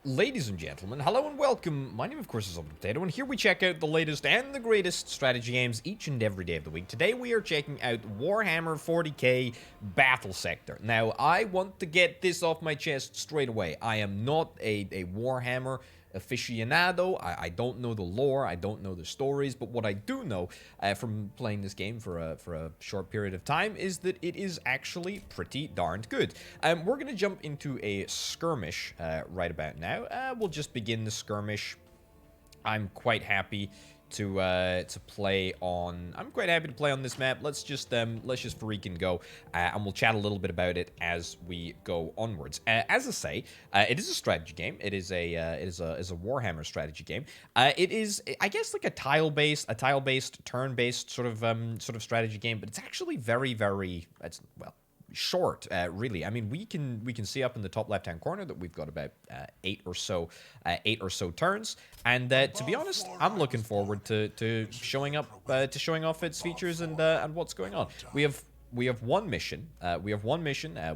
Ladies and gentlemen, hello and welcome. My name, of course, is Potato, and here we check out the latest and the greatest strategy games each and every day of the week. Today we are checking out Warhammer 40k Battlesector. Now, I want to get this off my chest straight away. I am not a Warhammer aficionado. I don't know the lore, I don't know the stories, but what I do know from playing this game for a short period of time is that it is actually pretty darned good. We're going to jump into a skirmish right about now. We'll just begin the skirmish. I'm quite happy to play on. I'm quite happy to play on this map. Let's just freaking go, and we'll chat a little bit about it as we go onwards. As I say, it is a strategy game. It is a Warhammer strategy game. It is, I guess, like a tile-based, turn-based sort of strategy game, but it's actually very, well, short, really. I mean, we can see up in the top left-hand corner that we've got about eight or so turns, and to be honest, I'm looking forward to showing off its features and what's going on. We have one mission. We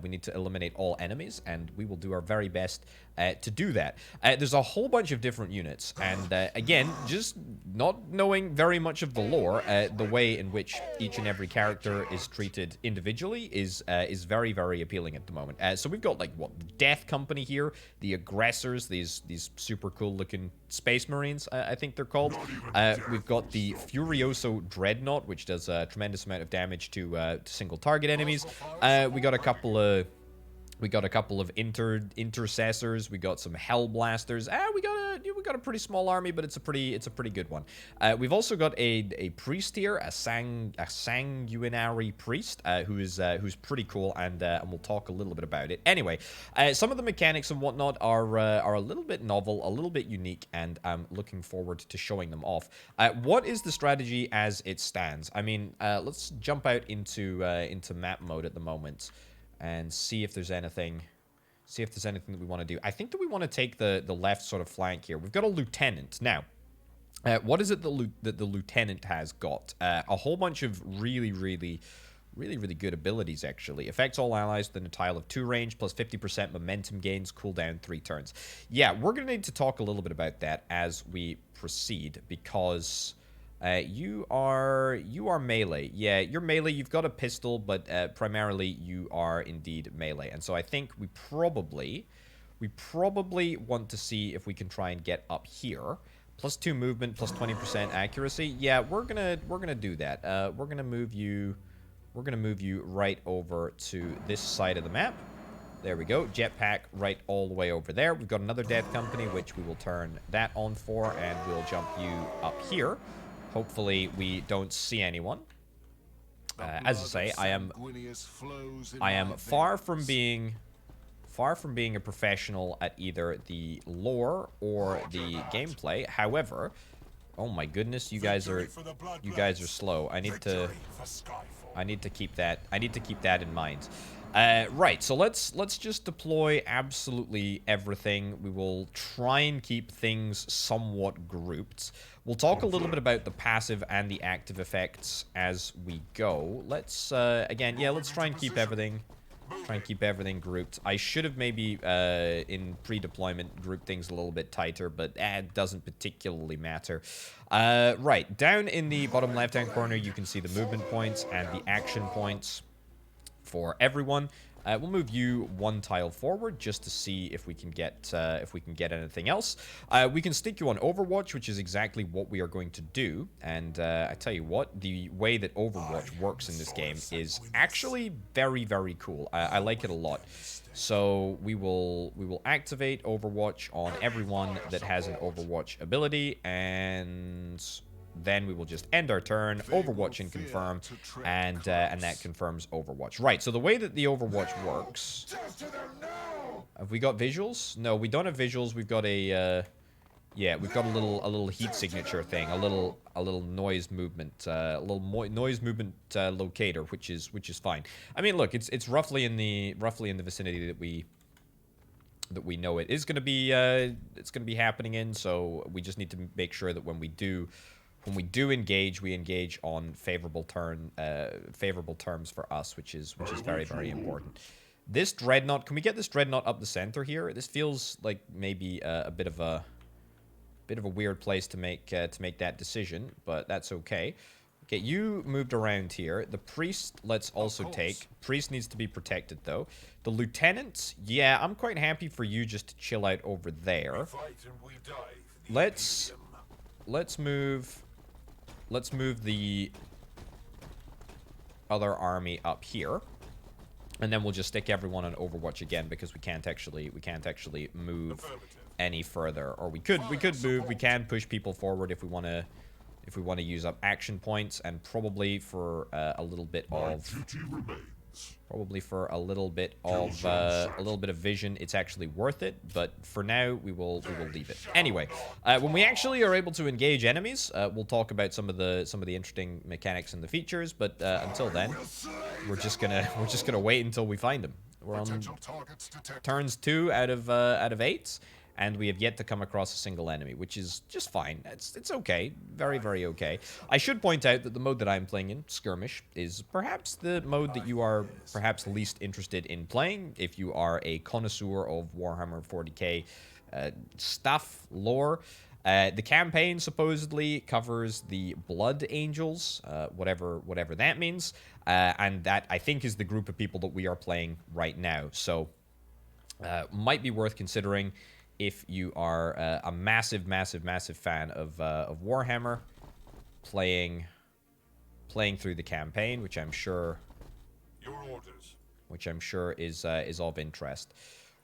need to eliminate all enemies, and we will do our very best to do that. There's a whole bunch of different units, and again, just not knowing very much of the lore, the way in which each and every character is treated individually is very, very appealing at the moment. So we've got, like, what, the Death Company here, the Aggressors, these super cool looking Space Marines, I think they're called. We've got the Furioso Dreadnought, which does a tremendous amount of damage to single target enemies. We got a couple of intercessors. We got some Hellblasters. We got a pretty small army, but it's a pretty good one. We've also got a priest here, a sanguinary priest, who's pretty cool, and we'll talk a little bit about it. Anyway, some of the mechanics and whatnot are a little bit novel, a little bit unique, and I'm looking forward to showing them off. What is the strategy as it stands? I mean, let's jump out into map mode at the moment and see if there's anything that we want to do. I think that we want to take the left sort of flank here. We've got a lieutenant. Now, what is it that the lieutenant has got? A whole bunch of really good abilities, actually. Affects all allies within a tile of 2 range, plus 50% momentum gains, cooldown 3 turns. Yeah, we're going to need to talk a little bit about that as we proceed, because you are melee. Yeah, you're melee. You've got a pistol, but primarily you are indeed melee. And so I think we probably want to see if we can try and get up here. Plus 2 movement, plus 20% accuracy. Yeah, we're gonna do that. We're gonna move you right over to this side of the map. There we go. Jetpack right all the way over there. We've got another Death Company, which we will turn that on for, and we'll jump you up here. Hopefully we don't see anyone. As I say, I am far from being a professional at either the lore or the gameplay. However, oh my goodness, you guys are slow. I need to keep that in mind. Right, so let's just deploy absolutely everything. We will try and keep things somewhat grouped. We'll talk a little bit about the passive and the active effects as we go. Let's again, yeah, let's try and keep everything grouped. I should have maybe in pre-deployment grouped things a little bit tighter, but it doesn't particularly matter. Right, down in the bottom left-hand corner, you can see the movement points and the action points for everyone. We'll move you 1 tile forward just to see if we can get anything else. We can stick you on Overwatch, which is exactly what we are going to do. And I tell you what, the way that Overwatch works in this game is actually very, very cool. I like it a lot. So we will activate Overwatch on everyone that has an Overwatch ability, and then we will just end our turn, Overwatch and confirm, and that confirms Overwatch. Right, so the way that the Overwatch works... Have we got visuals? No, we don't have visuals. We've got a... yeah, we've got a little heat signature thing, a little noise movement, noise movement locator, which is fine. I mean, look, it's roughly in the vicinity that we know it is going to be happening in. So we just need to make sure that when we do engage, we engage on favorable terms for us, which is very, very important. This dreadnought, can we get this dreadnought up the center here? This feels like maybe a bit of a weird place to make that decision, but that's okay. Okay, you moved around here. The priest, let's also take. Priest needs to be protected though. The lieutenant, yeah, I'm quite happy for you just to chill out over there. Let's move the other army up here. And then we'll just stick everyone on Overwatch again because we can't actually move any further. Or we could move. We can push people forward if we want to use up action points, and probably for a little bit of vision, it's actually worth it. But for now, we will leave it. Anyway, when we actually are able to engage enemies, we'll talk about some of the interesting mechanics and the features. But until then, we're just gonna wait until we find them. We're on turns 2 out of 8. And we have yet to come across a single enemy, which is just fine. It's okay. Very, very okay. I should point out that the mode that I'm playing in, Skirmish, is perhaps the mode that you are perhaps least interested in playing if you are a connoisseur of Warhammer 40k stuff, lore. The campaign supposedly covers the Blood Angels, whatever that means. And that, I think, is the group of people that we are playing right now. So, might be worth considering if you are a massive fan of Warhammer, playing through the campaign, which I'm sure is of interest.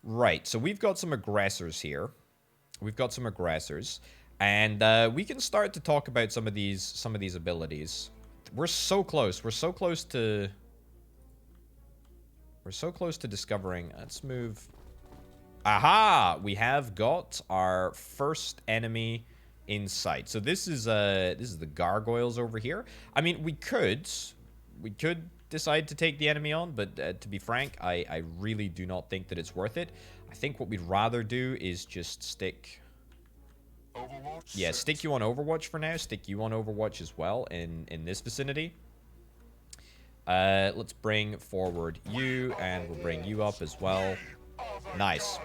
Right, so we've got some aggressors here. And we can start to talk about some of these abilities. We're so close. We're so close to discovering. Let's move. Aha! We have got our first enemy in sight. So this is the gargoyles over here. I mean, we could decide to take the enemy on, but to be frank, I really do not think that it's worth it. I think what we'd rather do is just stick. Yeah, stick you on Overwatch for now. Stick you on Overwatch as well in this vicinity. Let's bring forward you, and we'll bring you up as well. Nice.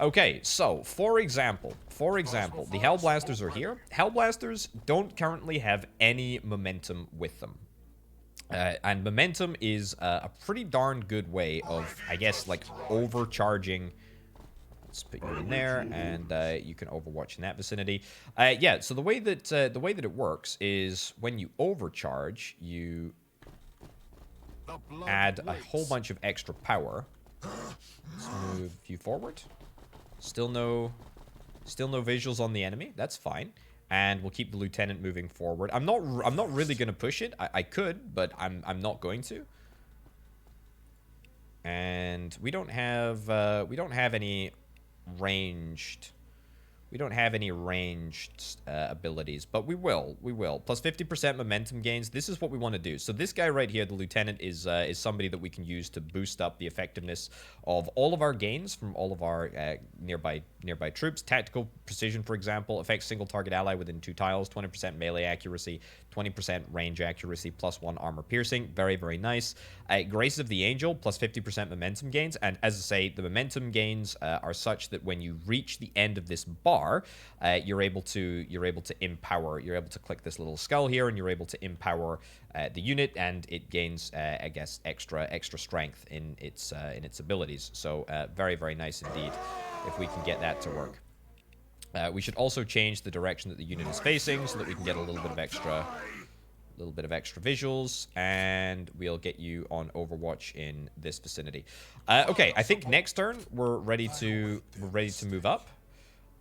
Okay, so, for example, the Hellblasters are here. Hellblasters don't currently have any momentum with them. And momentum is a pretty darn good way of, I guess, like, overcharging. Let's put you in there, and you can Overwatch in that vicinity. Yeah, so the way that it works is when you overcharge, you add a whole bunch of extra power. Let's move you forward. Still no visuals on the enemy. That's fine. And we'll keep the lieutenant moving forward. I'm not really going to push it. I could, but I'm not going to. And we don't have any ranged. We don't have any ranged abilities, but we will. Plus 50% momentum gains. This is what we want to do. So this guy right here, the lieutenant, is somebody that we can use to boost up the effectiveness of all of our gains from all of our nearby troops. Tactical precision, for example, affects single target ally within 2 tiles. 20% melee accuracy, 20% range accuracy, +1 armor piercing. Very, very nice. Graces of the Angel, plus 50% momentum gains. And as I say, the momentum gains are such that when you reach the end of this bar, you're able to empower. You're able to click this little skull here, and you're able to empower the unit, and it gains, I guess, extra strength in its abilities. So very, very nice indeed. If we can get that to work. We should also change the direction that the unit is facing so that we can get a little bit of extra visuals, and we'll get you on Overwatch in this vicinity. Okay, I think next turn we're ready to move up.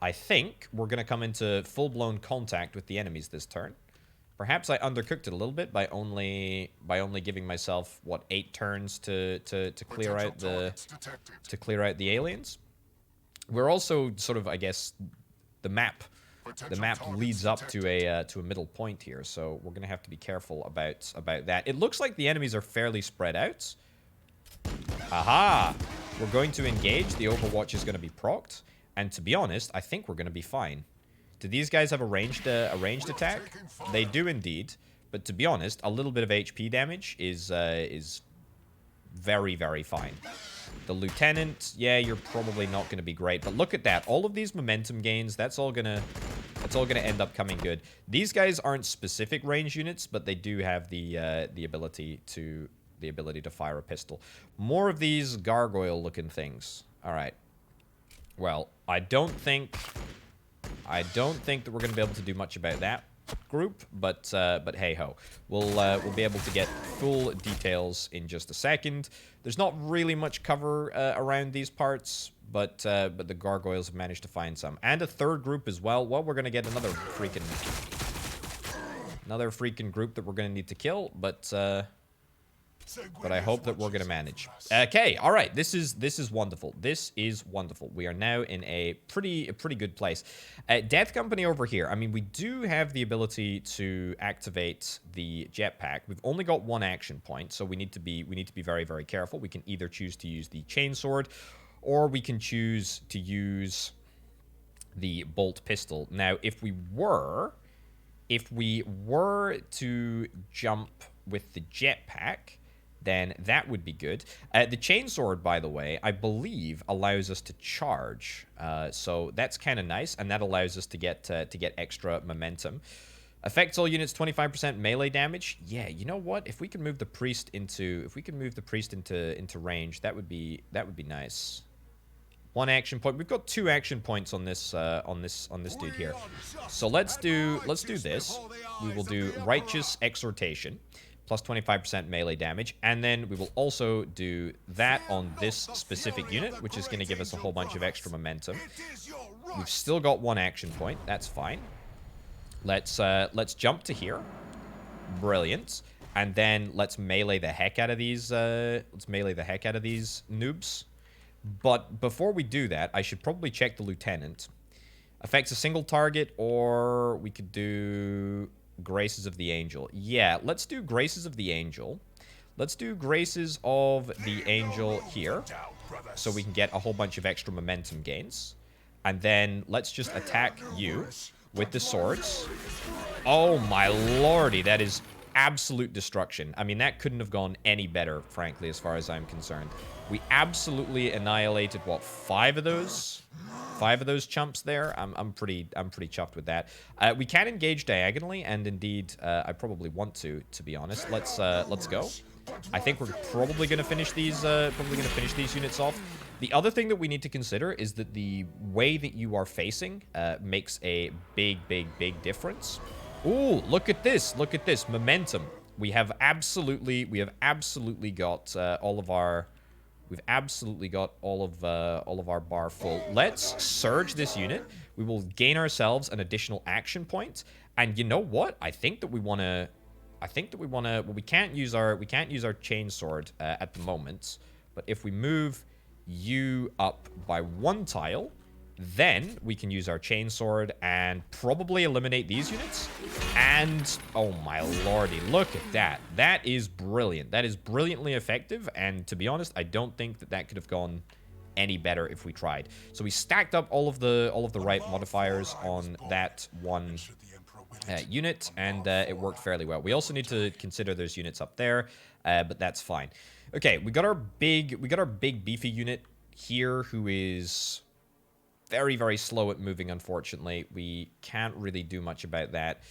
I think we're going to come into full-blown contact with the enemies this turn. Perhaps I undercooked it a little bit by only giving myself, what, 8 turns to clear out the aliens. We're also sort of, I guess, the map leads up to a middle point here, so we're going to have to be careful about that. It looks like the enemies are fairly spread out. Aha! We're going to engage. The Overwatch is going to be procced. And to be honest, I think we're going to be fine. Do these guys have a ranged attack? They do indeed. But to be honest, a little bit of HP damage is very, very fine. The lieutenant, yeah, you're probably not going to be great. But look at that. All of these momentum gains, that's all gonna end up coming good. These guys aren't specific range units, but they do have the ability to fire a pistol. More of these gargoyle-looking things. All right. Well, I don't think that we're gonna be able to do much about that group, but hey ho, we'll be able to get full details in just a second. There's not really much cover around these parts, but the gargoyles have managed to find some, and a third group as well. Well, we're gonna get another freaking group that we're gonna need to kill, but I hope that we're gonna manage. Okay, all right. This is wonderful. This is wonderful. We are now in a pretty good place. Death Company over here. I mean, we do have the ability to activate the jetpack. We've only got one action point, so we need to be very, very careful. We can either choose to use the chainsword, or we can choose to use the bolt pistol. Now, if we were to jump with the jetpack, then that would be good. The chainsword, by the way, I believe allows us to charge, so that's kind of nice, and that allows us to get extra momentum. Affects all units 25% melee damage. Yeah, you know what? If we can move the priest into range, that would be nice. One action point. We've got 2 action points on this dude here. So let's do this. We will do righteous exhortation. Plus 25% melee damage, and then we will also do that on this specific unit, which is going to give us a whole bunch of extra momentum. We've still got 1 action point. That's fine. Let's jump to here. Brilliant. And then let's melee the heck out of these. Noobs. But before we do that, I should probably check the lieutenant. Affects a single target, or we could do Graces of the Angel. Yeah, let's do Graces of the Angel. Let's do Graces of the Angel here, so we can get a whole bunch of extra momentum gains. And then let's just attack you with the swords. Oh my lordy, that is absolute destruction. I mean, that couldn't have gone any better, frankly, as far as I'm concerned. We absolutely annihilated, what, 5 of those? 5 of those chumps there. I'm pretty chuffed with that. We can engage diagonally, and indeed, I probably want to be honest. Let's go. I think we're probably gonna finish these units off. The other thing that we need to consider is that the way that you are facing makes a big difference. Ooh, look at this! Look at this momentum. We have absolutely got all of our. We've absolutely got all of our bar full. Let's surge this unit. We will gain ourselves an additional action point. And you know what? I think that we want to. Well, we can't use our chainsword at the moment. But if we move you up by 1 tile, then we can use our chainsword and probably eliminate these units. And, oh my lordy, look at that. That is brilliant. That is brilliantly effective. And to be honest, I don't think that could have gone any better if we tried. So we stacked up all of the right modifiers on that one unit, and it worked fairly well. We also need to consider there's units up there, but that's fine. Okay, we got our big beefy unit here, who is very slow at moving, unfortunately. We can't really do much about that.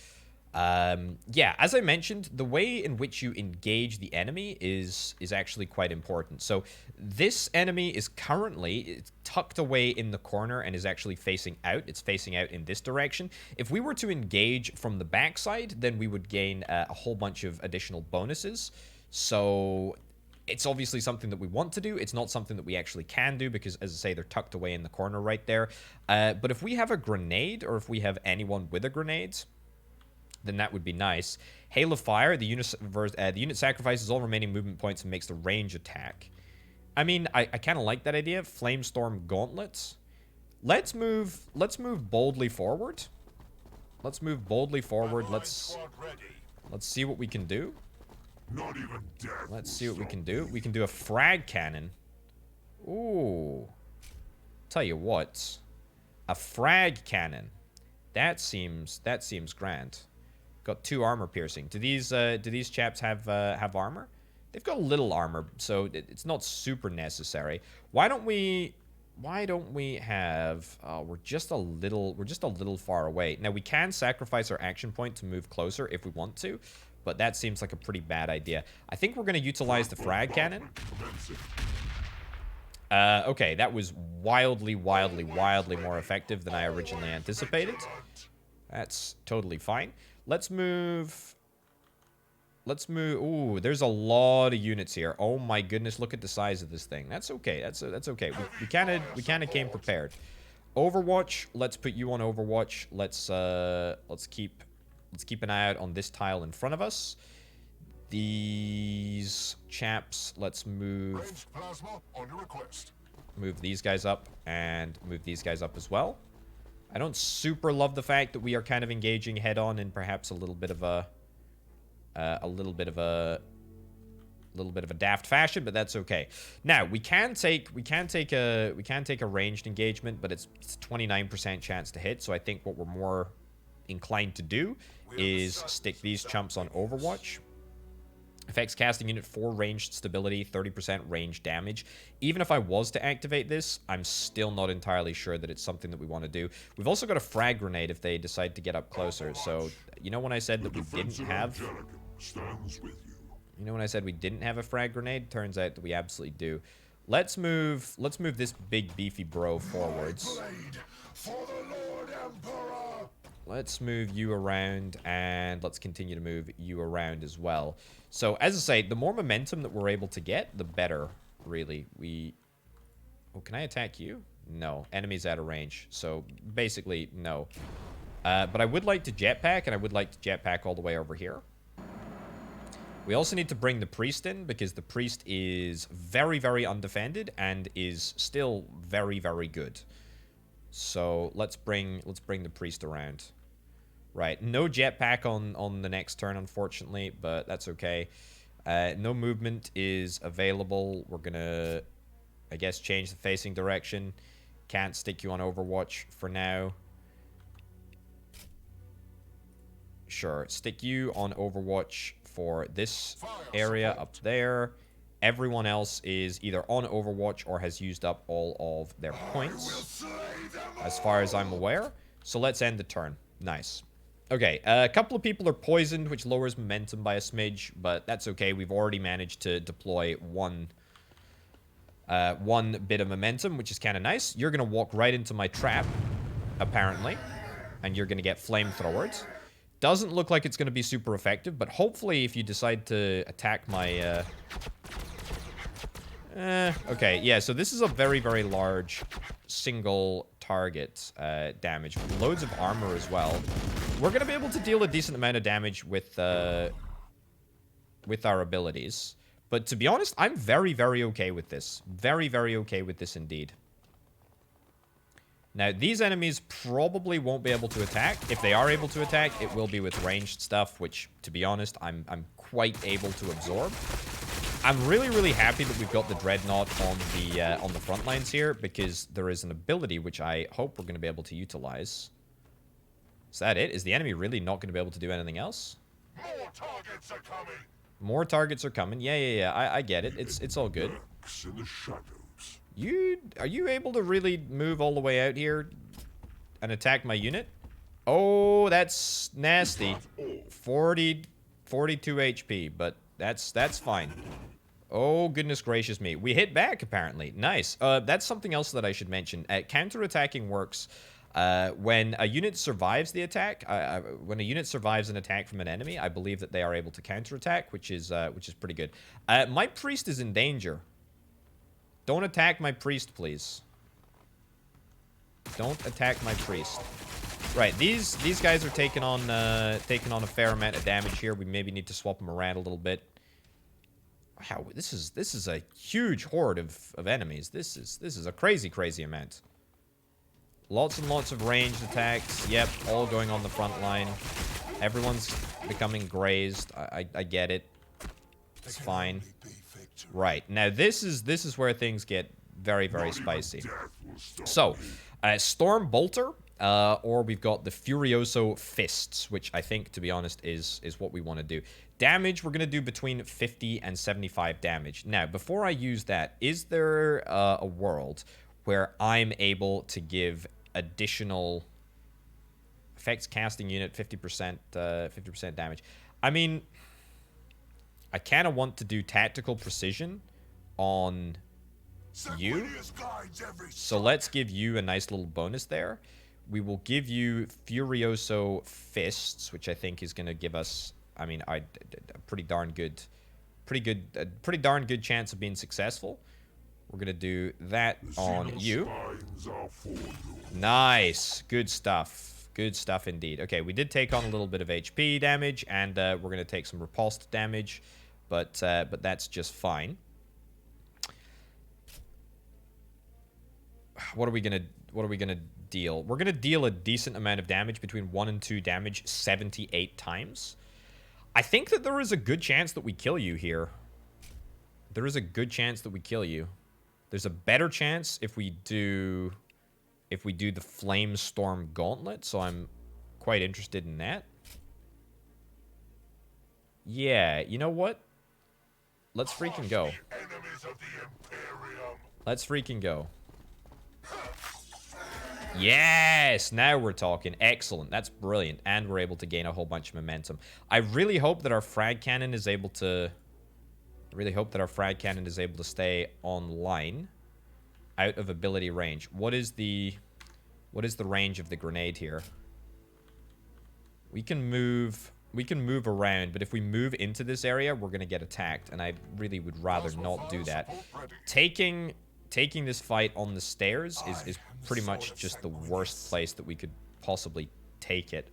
Yeah, as I mentioned, the way in which you engage the enemy is actually quite important. So this enemy is currently tucked away in the corner and is actually facing out. It's facing out in this direction. If we were to engage from the backside, then we would gain a whole bunch of additional bonuses. So it's obviously something that we want to do. It's not something that we actually can do because, as I say, they're tucked away in the corner right there. But if we have a grenade, or if we have anyone with a grenade, then that would be nice. Hail of Fire, the unit sacrifices all remaining movement points and makes the range attack. I mean, I kind of like that idea. Flamestorm Gauntlets. Let's move boldly forward. Let's move boldly forward. Let's see what we can do. Let's see what we can do. We can do a frag cannon. Ooh. Tell you what. A frag cannon. That seems grand. Got 2 armor piercing. Do these chaps have armor? They've got a little armor, so it's not super necessary. Why don't we have... we're just a little far away. Now, we can sacrifice our action point to move closer if we want to, but that seems like a pretty bad idea. I think we're going to utilize the frag cannon. Okay, that was wildly more effective than I originally anticipated. That's totally fine. Let's move... Ooh, there's a lot of units here. Oh my goodness, look at the size of this thing. That's okay. That's okay. We kind of came prepared. Overwatch. Let's put you on Overwatch. Let's keep an eye out on this tile in front of us. These chaps. Let's move these guys up and move these guys up as well. I don't super love the fact that we are kind of engaging head on in perhaps a little bit of a daft fashion, but that's okay. Now we can take a ranged engagement, but it's a 29% chance to hit. So I think what we're more inclined to do is stick these chumps on Overwatch. Affects casting unit 4 ranged stability, 30% range damage. Even if I was to activate this, I'm still not entirely sure that it's something that we want to do. We've also got a frag grenade if they decide to get up closer. So, you know when I said that we didn't have... You know when I said we didn't have a frag grenade? Turns out that we absolutely do. Let's move this big beefy bro forwards. Let's move you around, and let's continue to move you around as well. So, as I say, the more momentum that we're able to get, the better, really. Oh, can I attack you? No. Enemy's out of range. So, basically, no. But I would like to jetpack, and I would like to jetpack all the way over here. We also need to bring the priest in, because the priest is very undefended, and is still very good. So let's bring the priest around. Right, no jetpack on the next turn, unfortunately, but that's okay. No movement is available. We're gonna, I guess, change the facing direction. Can't stick you on Overwatch for now. Sure, stick you on Overwatch for this area up there. Everyone else is either on Overwatch or has used up all of their points, as far as I'm aware. So let's end the turn. Nice. Okay, a couple of people are poisoned, which lowers momentum by a smidge, but that's okay. We've already managed to deploy one bit of momentum, which is kind of nice. You're going to walk right into my trap, apparently, and you're going to get flamethrowered. Doesn't look like it's going to be super effective, but hopefully if you decide to attack my... okay, yeah, so this is a very large single target damage. Loads of armor as well. We're going to be able to deal a decent amount of damage with our abilities. But to be honest, I'm very okay with this. Very okay with this indeed. Now, these enemies probably won't be able to attack. If they are able to attack, it will be with ranged stuff, which, to be honest, I'm quite able to absorb. I'm really happy that we've got the Dreadnought on the front lines here, because there is an ability which I hope we're going to be able to utilize. Is that it? Is the enemy really not going to be able to do anything else? More targets are coming. More targets are coming. Yeah. I get it. It's all good. In the shadows. Are you able to really move all the way out here and attack my unit? Oh, that's nasty. 42 HP, but that's fine. Oh, goodness gracious me. We hit back, apparently. Nice. That's something else that I should mention. Counterattacking works when a unit survives the attack. When a unit survives an attack from an enemy, I believe that they are able to counterattack, which is pretty good. My priest is in danger. Don't attack my priest, please. Don't attack my priest. Right, these guys are taking on a fair amount of damage here. We maybe need to swap them around a little bit. Wow, this is a huge horde of enemies. This is a crazy amount. Lots and lots of ranged attacks. Yep, all going on the front line. Everyone's becoming grazed. I get it. It's fine. Right, now this is where things get very spicy. So, Storm Bolter. or we've got the Furioso Fists, which I think, to be honest, is what we want to do. Damage, we're going to do between 50 and 75 damage. Now, before I use that, is there a world where I'm able to give additional effects casting unit 50% damage? I mean, I kind of want to do tactical precision on you. So let's give you a nice little bonus there. We will give you Furioso Fists, which I think is going to give us, I mean, a pretty darn good chance of being successful. We're going to do that on you. Nice. Good stuff. Good stuff indeed. Okay, we did take on a little bit of HP damage, and we're going to take some repulsed damage, but that's just fine. What are we gonna deal? We're gonna deal a decent amount of damage, between 1 and 2 damage, 78 times. I think that there is a good chance that we kill you here. There is a good chance that we kill you. There's a better chance if we do the Flame Storm Gauntlet, so I'm quite interested in that. Yeah, you know what? Let's freaking go. Let's freaking go. Yes! Now we're talking. Excellent. That's brilliant. And we're able to gain a whole bunch of momentum. I really hope that our frag cannon is able to... stay online. Out of ability range. What is the range of the grenade here? We can move around, but if we move into this area, we're going to get attacked, and I really would rather not do that. Taking this fight on the stairs is pretty much just the worst place that we could possibly take it.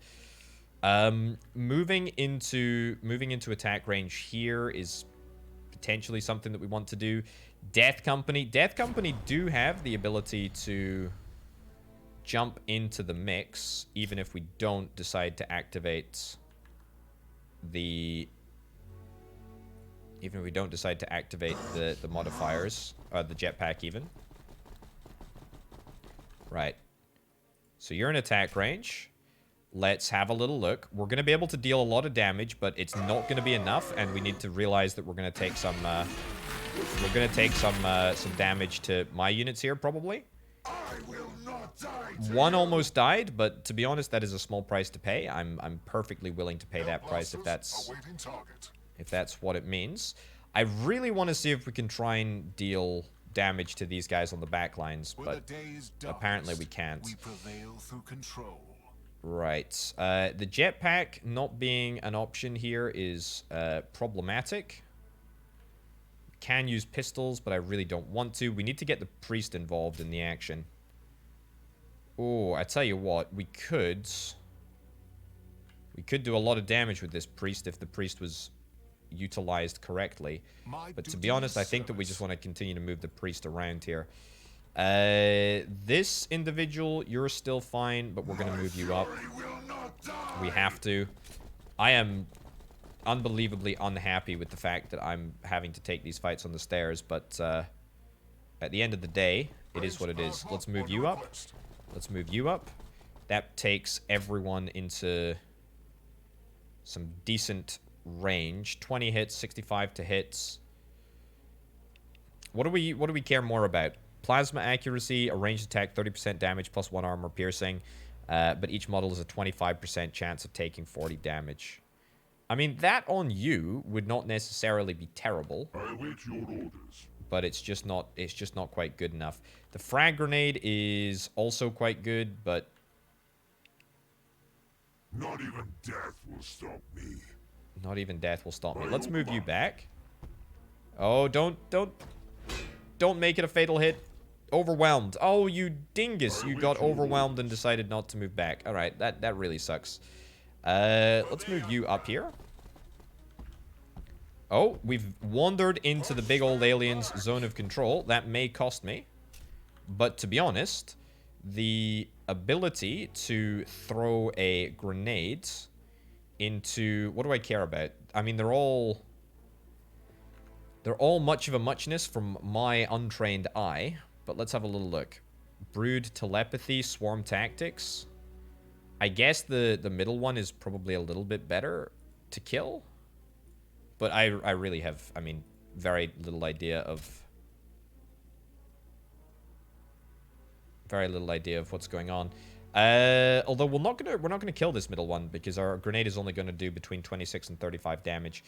Moving into attack range here is potentially something that we want to do. Death Company do have the ability to jump into the mix, even if we don't decide to activate the modifiers, or the jetpack even. Right. So you're in attack range. Let's have a little look. We're going to be able to deal a lot of damage, but it's not going to be enough, and we need to realize that we're going to take some damage to my units here, probably. One almost died, but to be honest, that is a small price to pay. I'm perfectly willing to pay that price if that's what it means. I really want to see if we can try and deal damage to these guys on the back lines, but apparently we can't. Right. The jetpack not being an option here is problematic. Can use pistols, but I really don't want to. We need to get the priest involved in the action. Oh, I tell you what, we could do a lot of damage with this priest if the priest was utilized correctly. But to be honest, I think that we just want to continue to move the priest around here. This individual, you're still fine, but we're going to move you up. We have to. I am unbelievably unhappy with the fact that I'm having to take these fights on the stairs, but at the end of the day, it is what it is. Let's move you up. Let's move you up. That takes everyone into some decent range. 20 hits, 65 to hits. What do we care more about? Plasma accuracy, a ranged attack, 30% damage plus 1 armor piercing. But each model has a 25% chance of taking 40 damage. I mean, that on you would not necessarily be terrible. I await your orders. But it's just not quite good enough. The frag grenade is also quite good, but not even death will stop me. Not even death will stop me. Let's move you back. Oh, don't make it a fatal hit. Overwhelmed. Oh, you dingus. You got overwhelmed and decided not to move back. All right, that really sucks. Let's move you up here. Oh, we've wandered into the big old alien's zone of control. That may cost me. But to be honest, the ability to throw a grenade into... What do I care about? I mean, they're all much of a muchness from my untrained eye. But let's have a little look. Brood telepathy, swarm tactics. I guess the middle one is probably a little bit better to kill. But I really have, I mean, very little idea of... Very little idea of what's going on. Although we're not gonna kill this middle one because our grenade is only gonna do between 26 and 35 damage.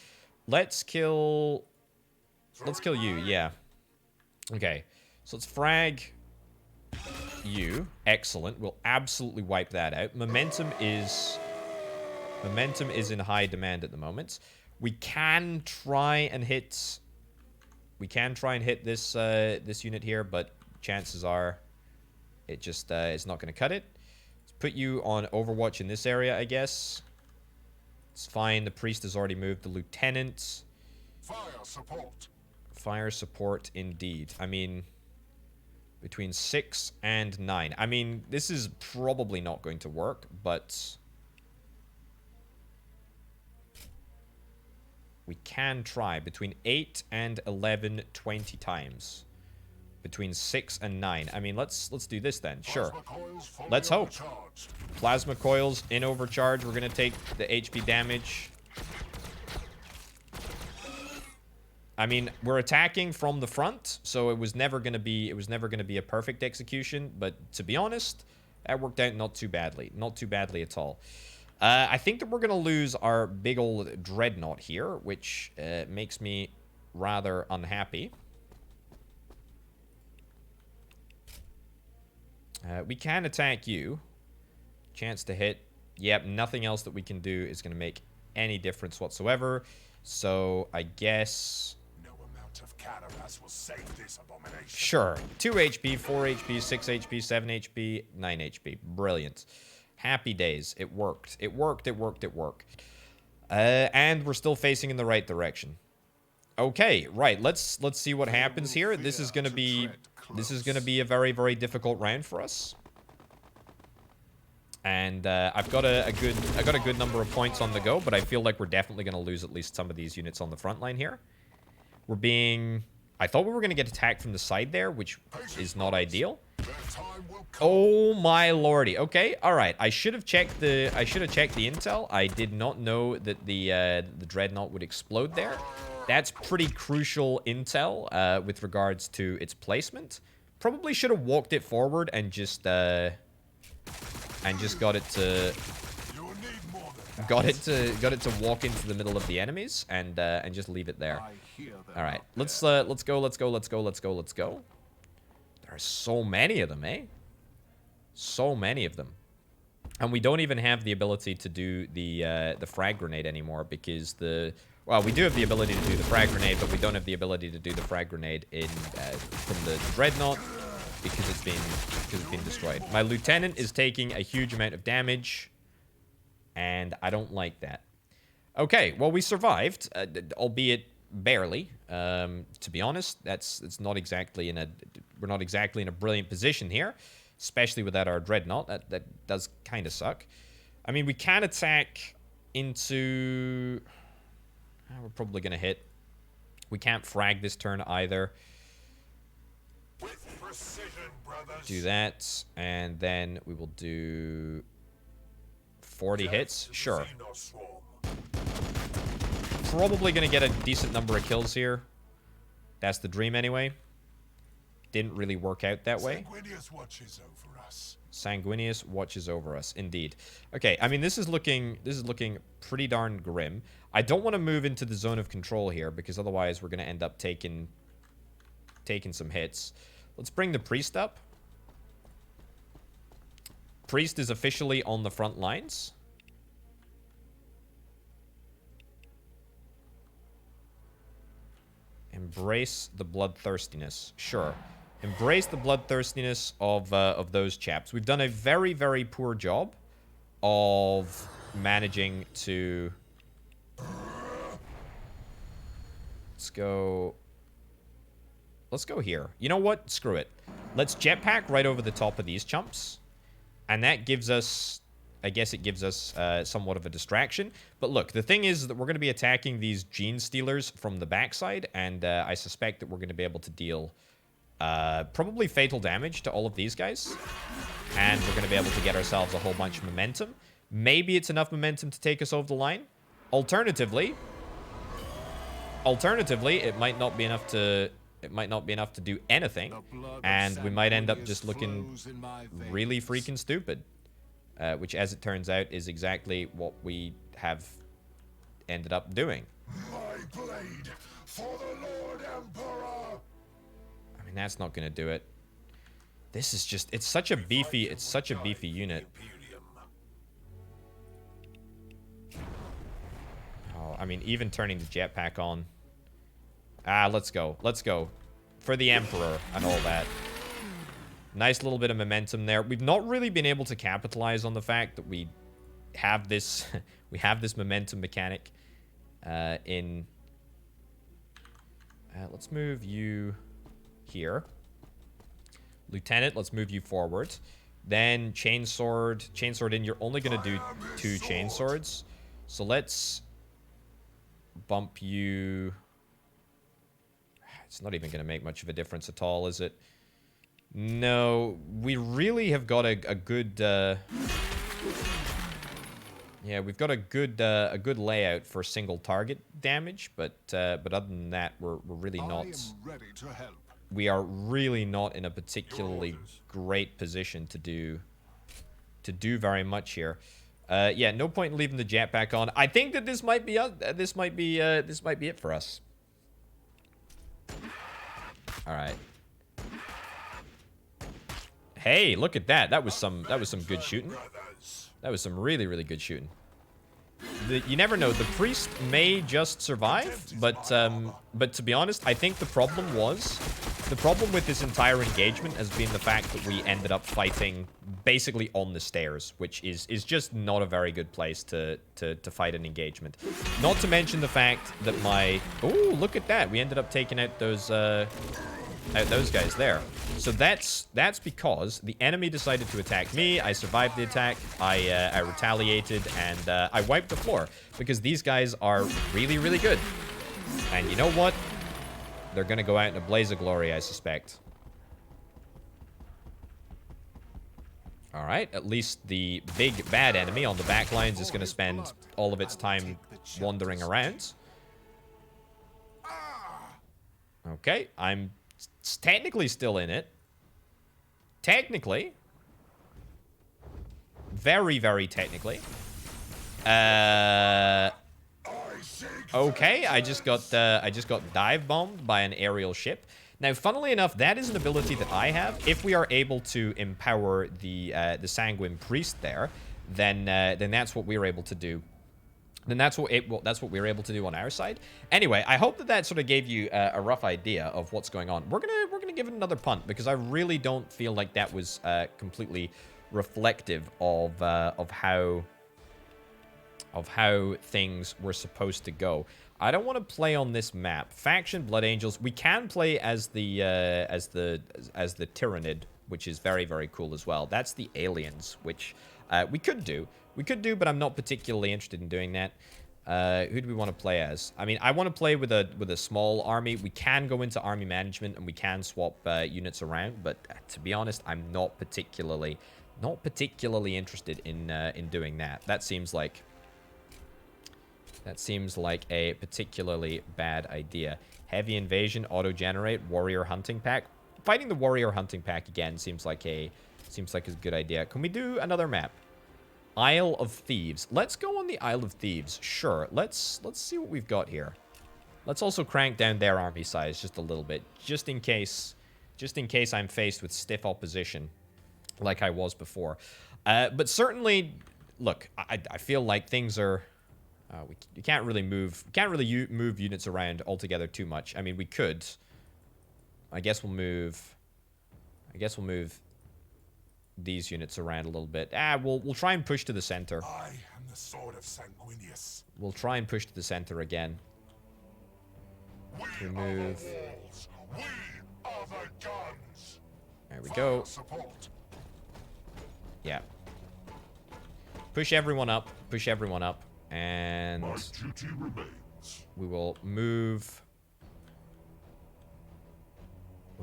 Let's kill you, yeah. Okay. So let's frag you. Excellent. We'll absolutely wipe that out. Momentum is in high demand at the moment. We can try and hit this this unit here, but chances are it just it's not going to cut it. Let's put you on Overwatch in this area, I guess. It's fine. The priest has already moved. The lieutenant. Fire support. Fire support, indeed. I mean, between 6 and 9. I mean, this is probably not going to work, but we can try. Between 8 and 11, 20 times. Between 6 and 9. I mean, let's do this then. Sure. Let's hope. Plasma coils in overcharge. We're going to take the HP damage. I mean, we're attacking from the front, so it was never going to be a perfect execution, but to be honest, that worked out not too badly. Not too badly at all. I think that we're going to lose our big old dreadnought here, which makes me rather unhappy. We can attack you. Chance to hit. Yep, nothing else that we can do is going to make any difference whatsoever. So, I guess... No amount of Cataras will save this abomination. Sure. 2 HP, 4 HP, 6 HP, 7 HP, 9 HP. Brilliant. Happy days. It worked. It worked, it worked, it worked. And we're still facing in the right direction. Okay, right. Let's see what happens here. This is going to be a very, very difficult round for us. And I've got a good number of points on the go, but I feel like we're definitely going to lose at least some of these units on the front line here. We're being... I thought we were going to get attacked from the side there, which is not ideal. Oh my lordy. Okay, all right. I should have checked the intel. I did not know that the dreadnought would explode there. That's pretty crucial intel with regards to its placement. Probably should have walked it forward and just got it to walk into the middle of the enemies and just leave it there. All right, let's go. There are so many of them, eh? So many of them, and we don't even have the ability to do the frag grenade anymore because well, we do have the ability to do the frag grenade, but we don't have the ability to do the frag grenade in from the dreadnought because it's been destroyed. My lieutenant is taking a huge amount of damage, and I don't like that. Okay, well, we survived, albeit barely. To be honest, it's not exactly we're not exactly in a brilliant position here, especially without our dreadnought. That does kind of suck. I mean, we can attack into... We're probably going to hit. We can't frag this turn either. With precision, brothers. Do that, and then we will do 40 hits. Sure. Probably going to get a decent number of kills here. That's the dream anyway. Didn't really work out that way. Sanguinius watches over us. Sanguinius watches over us, indeed. Okay, I mean, this is looking pretty darn grim. I don't want to move into the zone of control here because otherwise we're going to end up taking some hits. Let's bring the priest up. Priest is officially on the front lines. Embrace the bloodthirstiness. Sure. Embrace the bloodthirstiness of those chaps. We've done a very, very poor job of managing to... Let's go here. You know what? Screw it. Let's jetpack right over the top of these chumps. And that gives us... I guess it gives us somewhat of a distraction. But look, the thing is that we're going to be attacking these gene stealers from the backside. And I suspect that we're going to be able to deal probably fatal damage to all of these guys. And we're going to be able to get ourselves a whole bunch of momentum. Maybe it's enough momentum to take us over the line. Alternatively, it might not be enough to do anything, and we might end up just looking really freaking stupid, which, as it turns out, is exactly what we have ended up doing. My blade for the Lord Emperor. I mean, that's not going to do it. This is just, it's such a beefy unit. Oh, I mean, even turning the jetpack on. Let's go. Let's go. For the Emperor and all that. Nice little bit of momentum there. We've not really been able to capitalize on the fact that we have this we have this momentum mechanic in... let's move you here. Lieutenant, let's move you forward. Then chainsword in. You're only going to do 2 chainswords. So let's bump you... It's not even going to make much of a difference at all, is it? No, we really have got a good... yeah, we've got a good layout for single target damage, but other than that, we're really not... Ready to help. We are really not in a particularly great position to do very much here. Yeah, no point in leaving the jetpack on. I think that this might be it for us. All right. Hey, look at that. That was some good shooting. That was some really, really good shooting. You never know. The priest may just survive, but to be honest, I think the problem with this entire engagement has been the fact that we ended up fighting basically on the stairs, which is just not a very good place to fight an engagement. Not to mention the fact that oh, look at that. We ended up taking out those guys there. So that's because the enemy decided to attack me. I survived the attack. I retaliated, and I wiped the floor because these guys are really, really good. And you know what? They're going to go out in a blaze of glory, I suspect. All right. At least the big bad enemy on the back lines is going to spend all of its time wandering around. Okay. I'm technically still in it. Technically. Very, very technically. Okay, I just got dive bombed by an aerial ship. Now, funnily enough, that is an ability that I have. If we are able to empower the Sanguine Priest there, then that's what we're able to do. Then that's what we're able to do on our side. Anyway, I hope that sort of gave you a rough idea of what's going on. We're gonna give it another punt because I really don't feel like that was completely reflective of how things were supposed to go. I don't want to play on this map. Faction Blood Angels. We can play as the Tyrannid, which is very, very cool as well. That's the aliens, which we could do. We could do, but I'm not particularly interested in doing that. Who do we want to play as? I mean, I want to play with a small army. We can go into army management and we can swap units around, but to be honest, I'm not particularly interested in doing that. That seems like a particularly bad idea. Heavy invasion, auto-generate, warrior hunting pack. Fighting the warrior hunting pack again seems like a good idea. Can we do another map? Isle of Thieves. Let's go on the Isle of Thieves. Sure. Let's see what we've got here. Let's also crank down their army size just a little bit, just in case I'm faced with stiff opposition, like I was before. But certainly, look, I feel like things are. You can't really move units around altogether too much. I mean, we could. I guess we'll move these units around a little bit. We'll try and push to the center. I am the sword of Sanguinius. We'll try and push to the center again. We move. We are the guns. There we go. Support. Yeah. Push everyone up. Push everyone up. And My duty remains. we will move.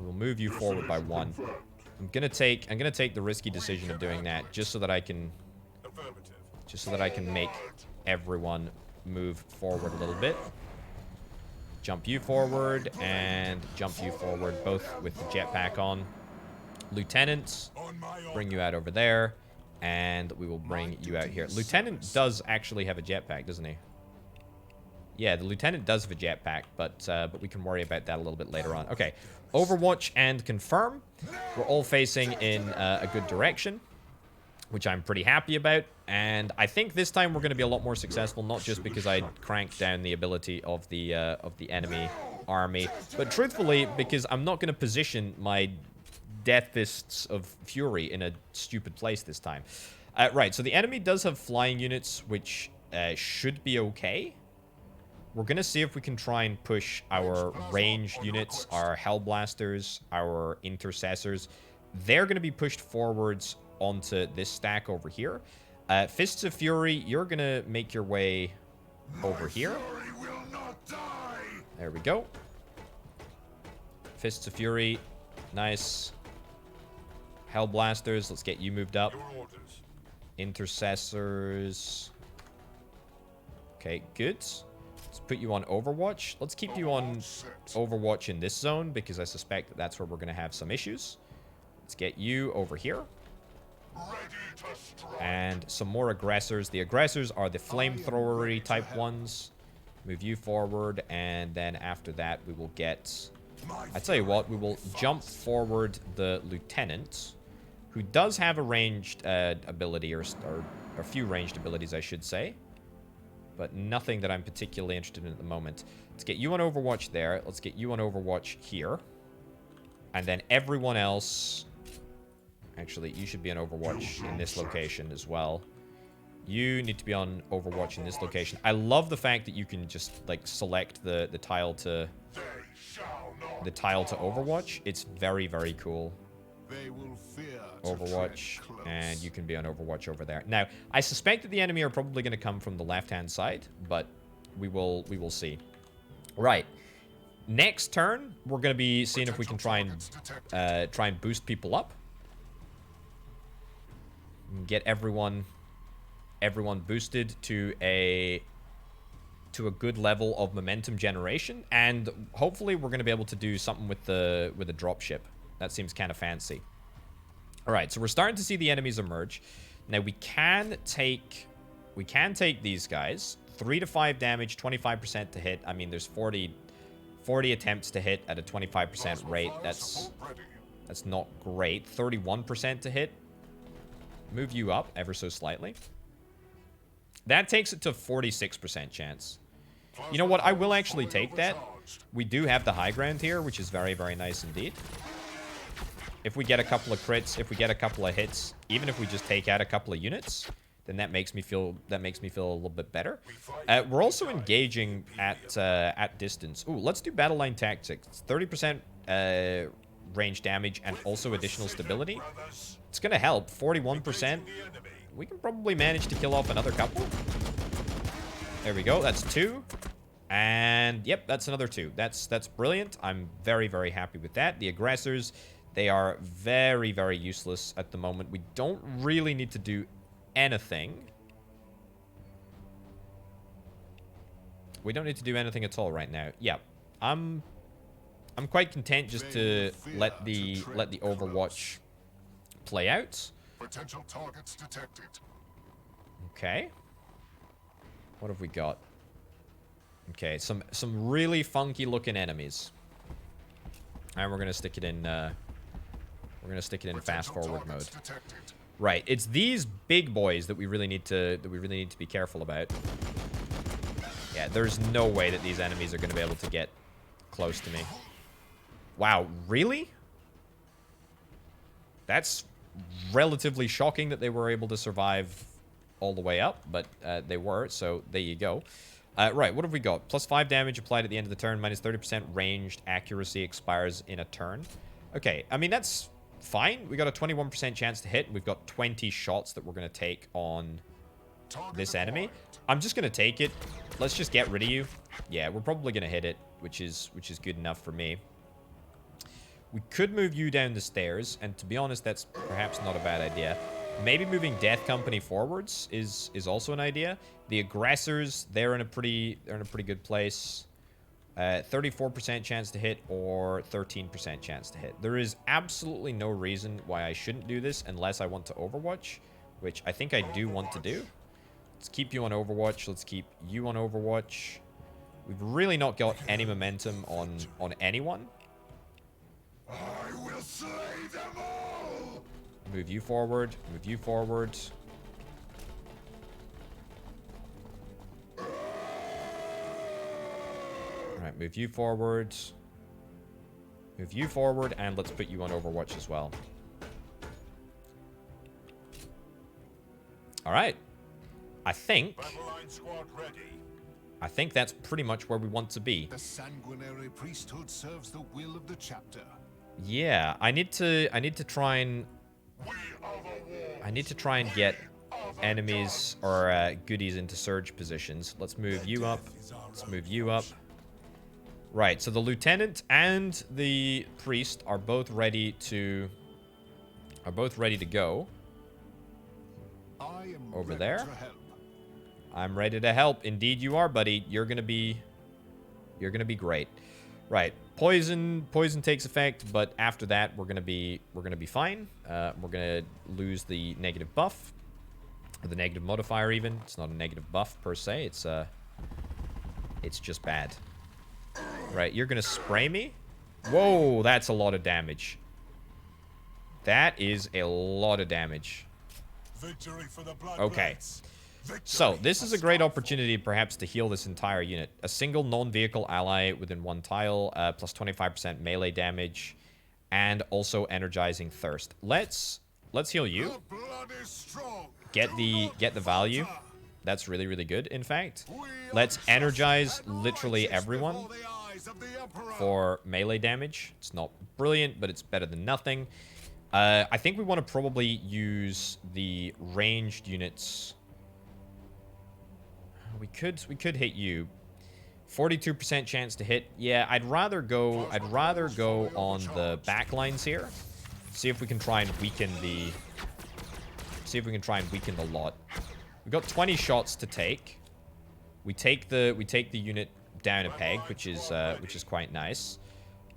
We'll move you forward by 1. I'm gonna take the risky decision of doing that just so that I can make everyone move forward a little bit. Jump you forward and jump you forward, both with the jetpack on. Lieutenants, bring you out over there, and we will bring you out here. Lieutenant does actually have a jetpack, doesn't he? Yeah, the lieutenant does have a jetpack, but we can worry about that a little bit later on. Okay, Overwatch and confirm. We're all facing in a good direction, which I'm pretty happy about. And I think this time we're going to be a lot more successful, not just because I cranked down the ability of the enemy army, but truthfully because I'm not going to position my Death Fists of Fury in a stupid place this time. Right, so the enemy does have flying units, which should be okay. We're going to see if we can try and push our ranged units, our Hellblasters, our Intercessors. They're going to be pushed forwards onto this stack over here. Fists of Fury, you're going to make your way over here. There we go. Fists of Fury. Nice. Hellblasters, let's get you moved up. Intercessors. Okay, good. Let's put you on Overwatch. Let's keep you on Overwatch in this zone because I suspect that that's where we're going to have some issues. Let's get you over here. And some more aggressors. The aggressors are the flamethrowery type ones. Move you forward, and then after that we will get... I tell you what, we will jump forward the lieutenant, who does have a ranged ability, or a few ranged abilities, I should say. But nothing that I'm particularly interested in at the moment. Let's get you on Overwatch there. Let's get you on Overwatch here. And then everyone else... Actually, you should be on Overwatch in this location as well. You need to be on Overwatch in this location. I love the fact that you can just, like, select the tile to... the tile to Overwatch. It's very, very cool. Overwatch, and you can be on Overwatch over there. Now, I suspect that the enemy are probably going to come from the left-hand side, but we will see. Right. Next turn, we're going to be seeing if we can try and boost people up. Get everyone boosted to a good level of momentum generation, and hopefully we're going to be able to do something with the dropship. That seems kind of fancy. All right, so we're starting to see the enemies emerge. Now we can take these guys. 3 to 5 damage, 25% to hit. I mean, there's 40 attempts to hit at a 25% rate. That's not great. 31% to hit. Move you up ever so slightly. That takes it to 46% chance. You know what? I will actually take that. We do have the high ground here, which is very, very nice indeed. If we get a couple of crits, if we get a couple of hits, even if we just take out a couple of units, then that makes me feel a little bit better. We're also engaging at distance. Ooh, let's do battle line tactics. 30% range damage and also additional stability. It's gonna help. 41%. We can probably manage to kill off another couple. There we go. That's 2. And yep, that's another 2. That's brilliant. I'm very, very happy with that. The aggressors, they are very, very useless at the moment. We don't really need to do anything. We don't need to do anything at all right now. Yeah, I'm quite content just to let the Overwatch play out. Potential targets detected. Okay. What have we got? Okay, some really funky looking enemies. And we're gonna stick it in fast forward mode. Right, it's these big boys that we really need to be careful about. Yeah, there's no way that these enemies are gonna be able to get close to me. Wow, really? That's relatively shocking that they were able to survive all the way up, but they were, so there you go. Right, what have we got? Plus 5 damage applied at the end of the turn, minus 30% ranged accuracy expires in a turn. Okay, I mean, that's fine. We got a 21% chance to hit. We've got 20 shots that we're going to take on this enemy. I'm just going to take it. Let's just get rid of you. Yeah, we're probably going to hit it, which is good enough for me. We could move you down the stairs, and to be honest, that's perhaps not a bad idea. Maybe moving Death Company forwards is also an idea. The aggressors, they're in a pretty good place. 34% chance to hit or 13% chance to hit. There is absolutely no reason why I shouldn't do this unless I want to Overwatch, which I think I do want to do. Let's keep you on Overwatch. Let's keep you on Overwatch. We've really not got any momentum on anyone. I will slay them all. Move you forward. Move you forward. Alright, move you forward. Move you forward, and let's put you on Overwatch as well. Alright. I think that's pretty much where we want to be. The sanguinary priesthood serves the will of the chapter. Yeah, I need to try and get enemies or goodies into surge positions. Let's move you up. Let's move you up. Right, so the lieutenant and the priest are both ready to go. Over there. I'm ready to help. Indeed you are, buddy. You're gonna be great. Right. Poison takes effect, but after that we're gonna be fine. We're gonna lose the negative buff. Or the negative modifier even. It's not a negative buff per se, it's just bad. Right, you're gonna spray me? Whoa, that's a lot of damage. That is a lot of damage. Okay. So, this is a great opportunity perhaps to heal this entire unit. A single non-vehicle ally within one tile, plus 25% melee damage, and also energizing thirst. Let's heal you. Get the value. That's really, really good, in fact. Let's energize literally everyone for melee damage. It's not brilliant, but it's better than nothing. I think we want to probably use the ranged units. We could hit you. 42% chance to hit. Yeah, I'd rather go on the back lines here. See if we can try and weaken the lot. We've got 20 shots to take. We take the unit down a peg, which is quite nice.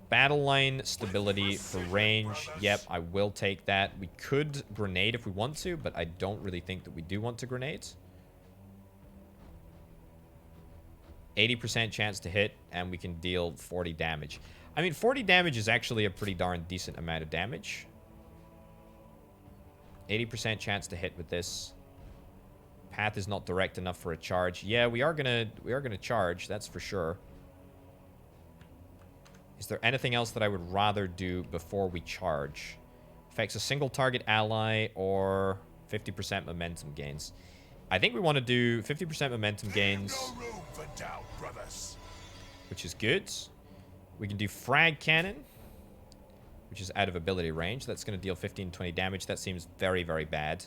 Battle line stability for range. Yep, I will take that. We could grenade if we want to, but I don't really think that we do want to grenade. 80% chance to hit, and we can deal 40 damage. I mean, 40 damage is actually a pretty darn decent amount of damage. 80% chance to hit with this. Path is not direct enough for a charge. Yeah, we are gonna charge, that's for sure. Is there anything else that I would rather do before we charge? Affects a single target ally or 50% momentum gains. I think we want to do 50% momentum gains, which is good. We can do frag cannon, which is out of ability range. That's going to deal 15-20 damage. That seems very, very bad.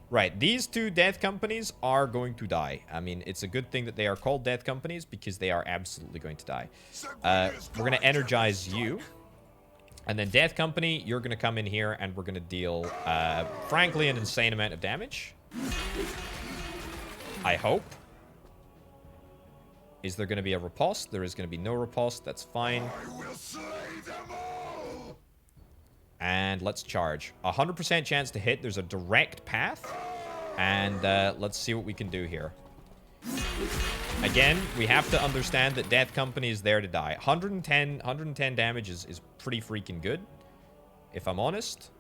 Right, these two death companies are going to die. I mean, it's a good thing that they are called death companies because they are absolutely going to die. We're going to energize you. And then death company, you're going to come in here and we're going to deal, frankly, an insane amount of damage. I hope. Is there going to be a riposte? There is going to be no riposte. That's fine. I will slay them all. And let's charge. 100% chance to hit. There's a direct path. And let's see what we can do here. Again, we have to understand that Death Company is there to die. 110 damage is pretty freaking good, if I'm honest.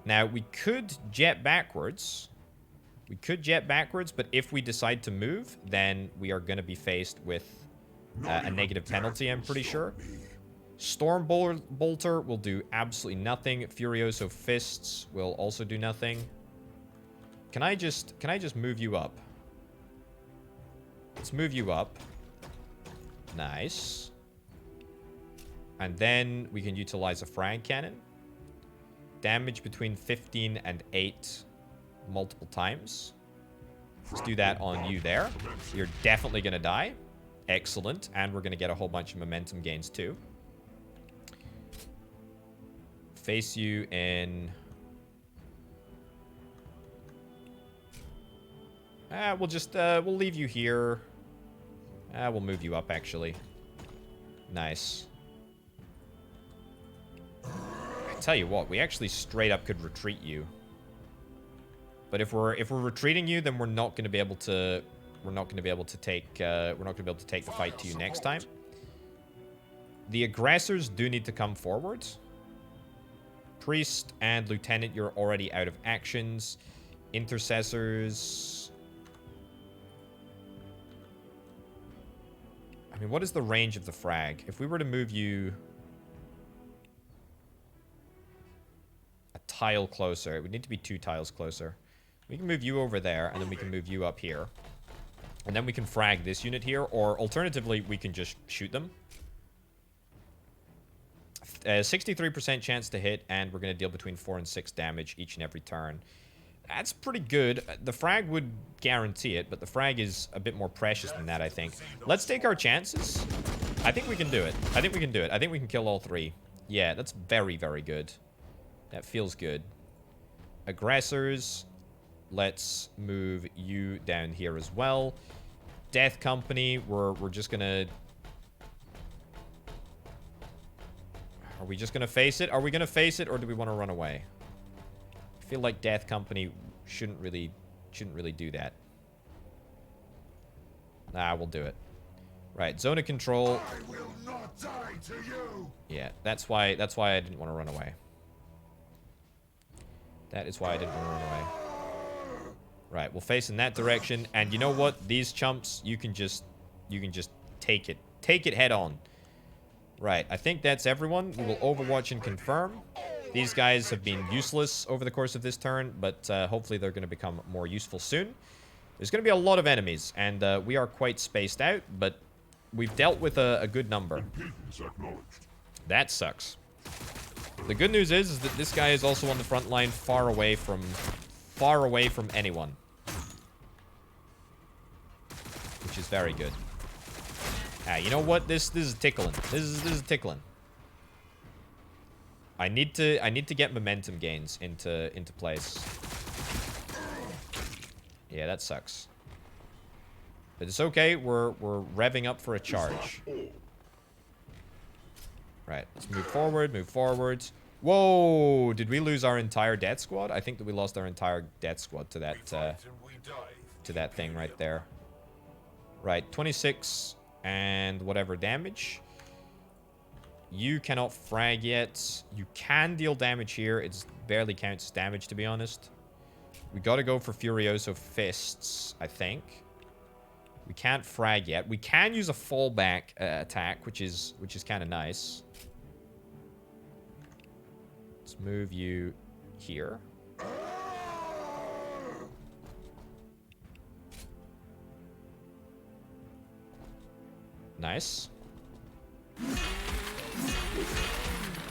Now, we could jet backwards. We could jet backwards, but if we decide to move, then we are going to be faced with a negative penalty, I'm pretty sure. Storm Bolter will do absolutely nothing. Furioso Fists will also do nothing. Can I just move you up? Let's move you up. Nice. And then we can utilize a frag cannon. Damage between 15 and 8 multiple times. Let's do that on you there. You're definitely going to die. Excellent. And we're going to get a whole bunch of momentum gains too. face you in... we'll just, we'll leave you here. We'll move you up, actually. Nice. I tell you what, we actually straight up could retreat you. But if we're retreating you, then we're not going to be able to take the fight to you next time. The aggressors do need to come forward. Priest and Lieutenant, you're already out of actions. Intercessors. I mean, what is the range of the frag? If we were to move you a tile closer, it would need to be 2 tiles closer. We can move you over there, and then we can move you up here. And then we can frag this unit here, or alternatively, we can just shoot them. 63% chance to hit, and we're going to deal between 4 and 6 damage each and every turn. That's pretty good. The frag would guarantee it, but the frag is a bit more precious than that, I think. Let's take our chances. I think we can do it. I think we can do it. I think we can kill all 3. Yeah, that's very, very good. That feels good. Aggressors. Let's move you down here as well. Death Company, we're just gonna... Are we just gonna face it? Are we gonna face it, or do we want to run away? I feel like Death Company shouldn't really do that. Nah, we'll do it. Right, zone of control. I will not die to you. Yeah, that's why I didn't want to run away. That is why I didn't want to run away. Right, we'll face in that direction, and you know what? These chumps, you can just take it. Take it head on. Right, I think that's everyone. We will overwatch and confirm. These guys have been useless over the course of this turn, but hopefully they're going to become more useful soon. There's going to be a lot of enemies, and we are quite spaced out, but we've dealt with a good number. That sucks. The good news is that this guy is also on the front line, far away from anyone, which is very good. You know what? This is tickling. This is tickling. I need to get momentum gains into place. Yeah, that sucks. But it's okay. We're revving up for a charge. Right, let's move forward, move forwards. Whoa, did we lose our entire death squad? I think that we lost our entire death squad to that thing right there. Right, 26 and whatever damage. You cannot frag yet. You can deal damage here. It barely counts as damage, to be honest. We gotta go for Furioso Fists, I think. We can't frag yet. We can use a fallback attack, which is kind of nice. Let's move you here. Nice.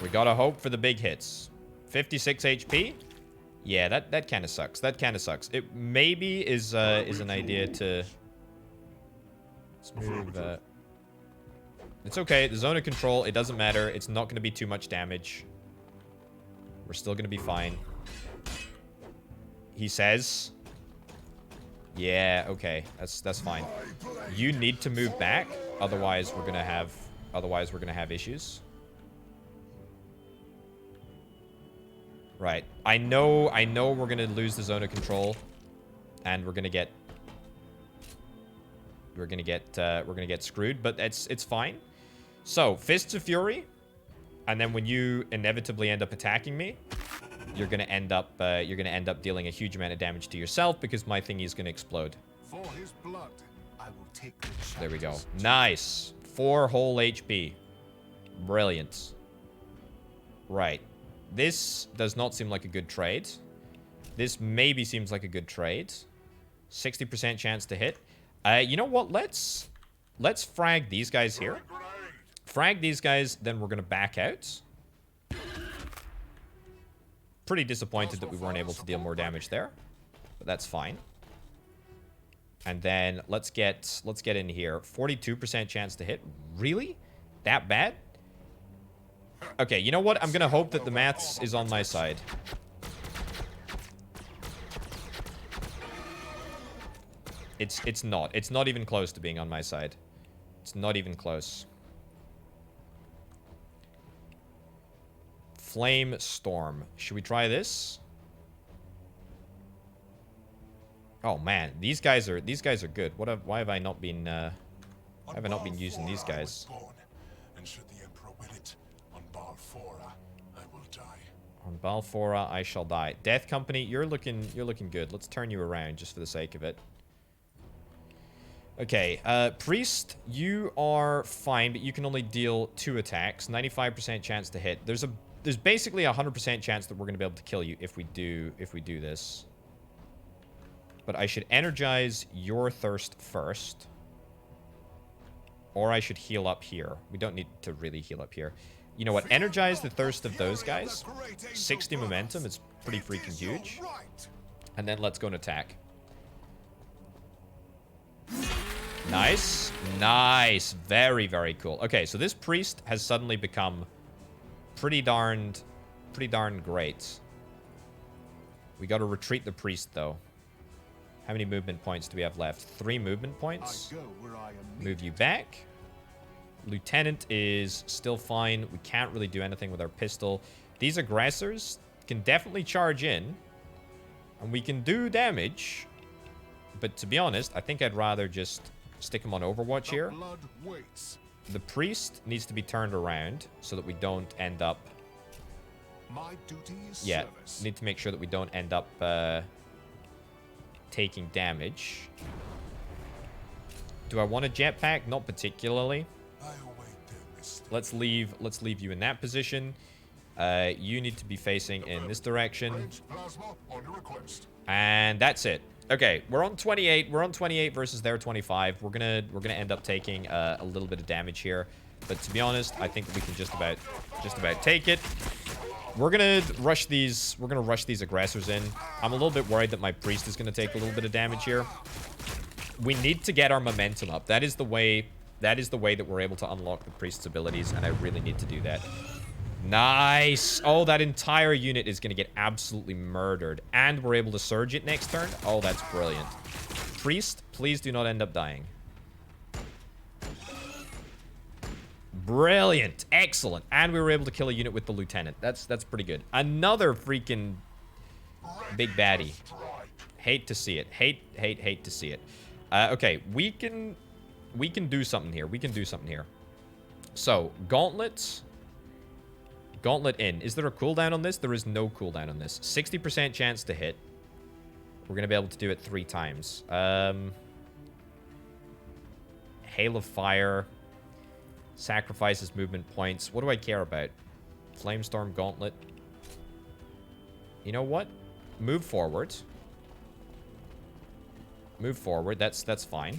We gotta hope for the big hits. 56 HP. Yeah, that kind of sucks. That kind of sucks. It maybe is an idea to... Let's move... It's okay. The zone of control, it doesn't matter. It's not going to be too much damage. We're still going to be fine. He says... Yeah, okay. That's fine. You need to move back. Otherwise, we're going to have issues. Right. I know we're going to lose the zone of control. And we're going to get screwed, but it's fine. So, Fists of Fury, and then when you inevitably end up attacking me, you're gonna end up dealing a huge amount of damage to yourself because my thingy is gonna explode. For his blood, I will take the There we go. Nice. 4 whole HP. Brilliant. Right. This does not seem like a good trade. This maybe seems like a good trade. 60% chance to hit. You know what? Let's frag these guys here. Frag these guys, then we're going to back out. Pretty disappointed that we weren't able to deal more damage there. But that's fine. And then let's get in here. 42% chance to hit. Really? That bad? Okay, you know what? I'm gonna hope that the maths is on my side. It's not. It's not even close to being on my side. It's not even close. Flame Storm. Should we try this? Oh man, these guys are good. Why have I not been using these guys? And should the Emperor will it, on Balfora, I will die. On Balfora, I shall die. Death Company, you're looking good. Let's turn you around just for the sake of it. Okay, Priest, you are fine, but you can only deal 2 attacks. 95% chance to hit. There's basically a 100% chance that we're gonna be able to kill you if we do this. But I should energize your thirst first. Or I should heal up here. We don't need to really heal up here. You know what? Energize the thirst of those guys. 60 momentum. It's pretty freaking huge. And then let's go and attack. Nice. Nice. Very, very cool. Okay, so this priest has suddenly become pretty darn great. We got to retreat the priest, though. How many movement points do we have left? 3 movement points. Move you back. Lieutenant is still fine. We can't really do anything with our pistol. These aggressors can definitely charge in. And we can do damage. But to be honest, I think I'd rather just stick them on Overwatch here. The priest needs to be turned around so that we don't end up... Yeah, need to make sure that we don't end up... taking damage. Do I want a jetpack? Not particularly. Let's leave you in that position. You need to be facing in this direction. And that's it. Okay, we're on 28. We're on 28 versus their 25. We're gonna end up taking a little bit of damage here. But to be honest, I think that we can just about take it. We're gonna rush these aggressors in. I'm a little bit worried that my priest is gonna take a little bit of damage here. We need to get our momentum up. That is the way that we're able to unlock the priest's abilities, and I really need to do that. Nice. Oh, that entire unit is gonna get absolutely murdered. And we're able to surge it next turn. Oh, that's brilliant. Priest, please do not end up dying. Brilliant. Excellent. And we were able to kill a unit with the lieutenant. That's pretty good. Another freaking big baddie. Hate to see it. Hate to see it. Okay, we can do something here. We can do something here. So, gauntlets. Gauntlet in. Is there a cooldown on this? There is no cooldown on this. 60% chance to hit. We're going to be able to do it 3 times. Hail of Fire. Sacrifices movement points. What do I care about? Flamestorm Gauntlet. You know what? Move forward. Move forward. That's fine.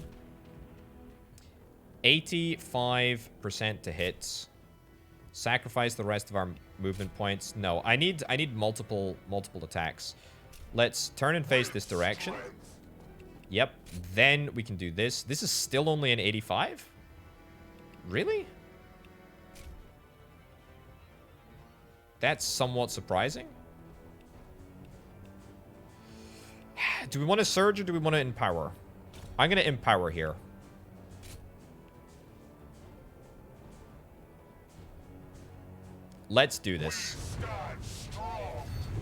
85% to hit. Sacrifice the rest of our movement points. No, I need multiple attacks. Let's turn and face this direction. Yep. Then we can do this. This is still only an 85? Really? That's somewhat surprising. Do we want to surge or do we want to empower? I'm going to empower here. Let's do this.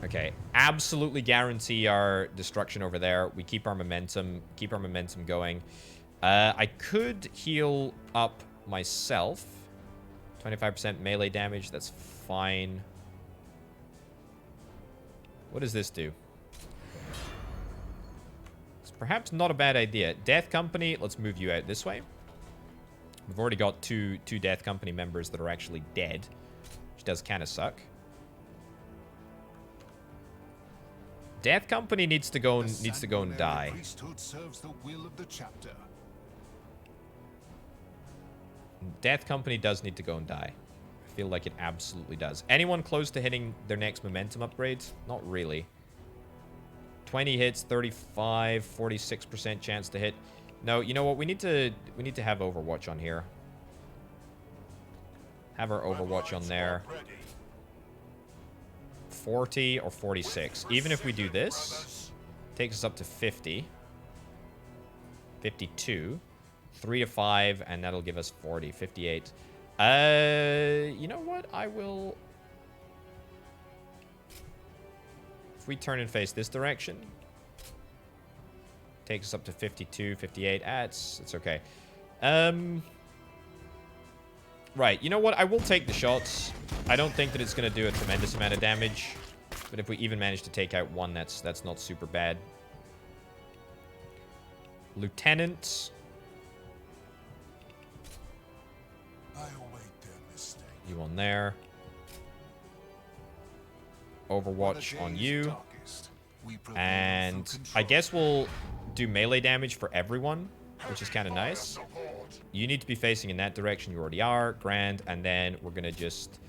Okay, absolutely guarantee our destruction over there. We keep our momentum going. I could heal up myself. 25% melee damage, that's fine. What does this do? It's perhaps not a bad idea. Death Company, let's move you out this way. We've already got two Death Company members that are actually dead, which does kind of suck. Death Company needs to go and die. Death Company does need to go and die. I feel like it absolutely does. Anyone close to hitting their next momentum upgrade? Not really. 20 hits, 35, 46% chance to hit. No, you know what? We need to have Overwatch on here. Have our Overwatch on there. 40 or 46. Even if we do this, takes us up to 50. 52. 3 to 5, and that'll give us 40. 58. You know what? I will... If we turn and face this direction, takes us up to 52, 58. It's okay. Right, you know what? I will take the shots. I don't think that it's going to do a tremendous amount of damage. But if we even manage to take out one, that's not super bad. Lieutenant. I await their mistake. You on there. Overwatch on you. And I guess we'll do melee damage for everyone, which is kind of nice. You need to be facing in that direction. You already are. Grand. And then we're going to just...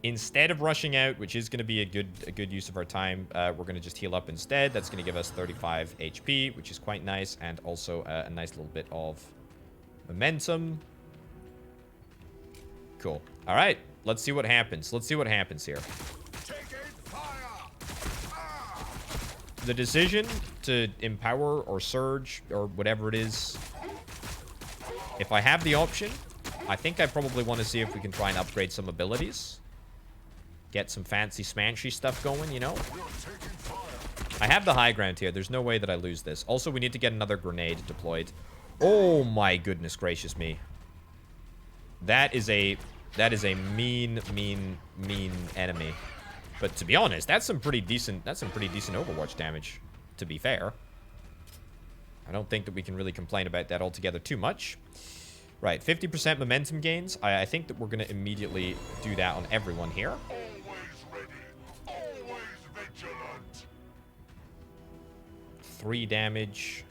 Instead of rushing out, which is going to be a good use of our time, we're going to just heal up instead. That's going to give us 35 HP, which is quite nice. And also a nice little bit of momentum. Cool. All right. Let's see what happens. Let's see what happens here. The decision to empower or surge or whatever it is, if I have the option, I think I probably want to see if we can try and upgrade some abilities. Get some fancy smanchy stuff going, you know? I have the high ground here. There's no way that I lose this. Also, we need to get another grenade deployed. Oh my goodness gracious me. That is a mean enemy. But to be honest, that's some pretty decent Overwatch damage, to be fair. I don't think that we can really complain about that altogether too much. Right, 50% momentum gains. I think that we're going to immediately do that on everyone here. Always ready. Always vigilant. 3 damage.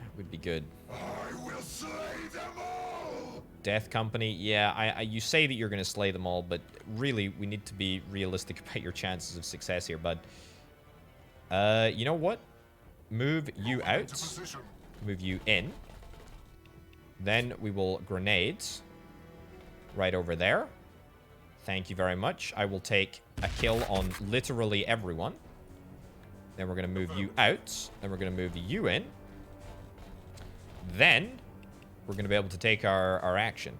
That would be good. I will slay them all. Death Company, yeah, you say that you're going to slay them all, but really, we need to be realistic about your chances of success here, bud. You know what? Move you out. Move you in. Then we will grenades right over there. Thank you very much. I will take a kill on literally everyone. Then we're going to move you out. Then we're going to move you in. Then we're going to be able to take our action.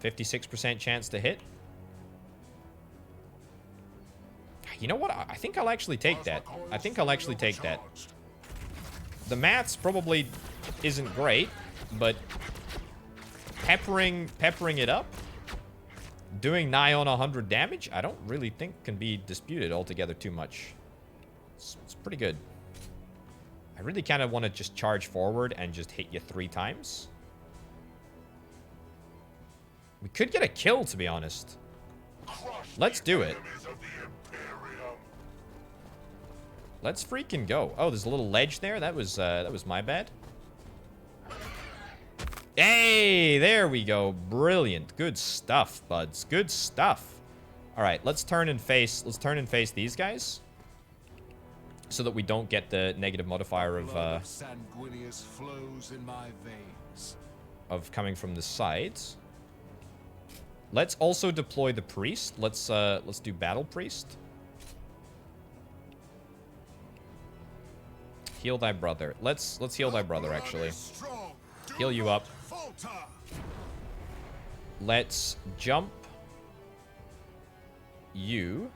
56% chance to hit. You know what? I think I'll actually take that. I think I'll actually take that. The maths probably isn't great, but peppering it up, doing nigh on 100 damage, I don't really think can be disputed altogether too much. It's pretty good. I really kind of want to just charge forward and just hit you 3 times. We could get a kill, to be honest. Let's do it. Let's freaking go. Oh, there's a little ledge there. That was my bad. Hey, there we go. Brilliant. Good stuff, buds. Good stuff. All right, let's turn and face these guys, so that we don't get the negative modifier of coming from the sides. Let's also deploy the priest. Let's do battle priest. Heal thy brother. Let's heal thy brother, actually. Heal you up. Let's jump you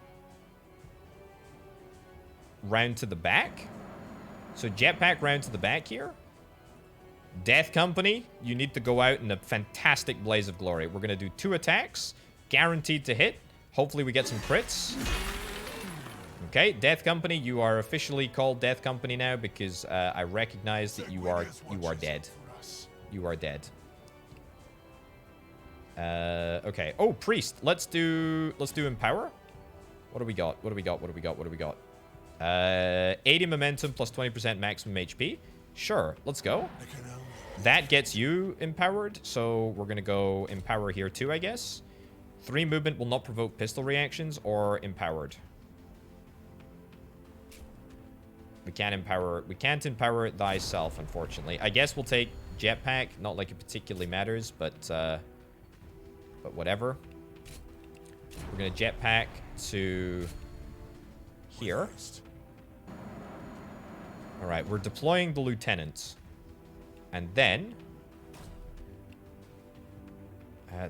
round to the back. So jetpack round to the back here. Death Company, you need to go out in a fantastic blaze of glory. We're going to do 2 attacks. Guaranteed to hit. Hopefully we get some crits. Okay, Death Company, you are officially called Death Company now because I recognize that you are dead. You are dead. Okay. Oh, Priest. Let's do Empower. What do we got? 80 momentum plus 20% maximum HP. Sure, let's go. That gets you empowered, so we're gonna go Empower here too, I guess. 3 movement will not provoke pistol reactions or empowered. We can't empower it thyself, unfortunately. I guess we'll take jetpack. Not like it particularly matters, but whatever. We're gonna jetpack to here. All right, we're deploying the lieutenant, and then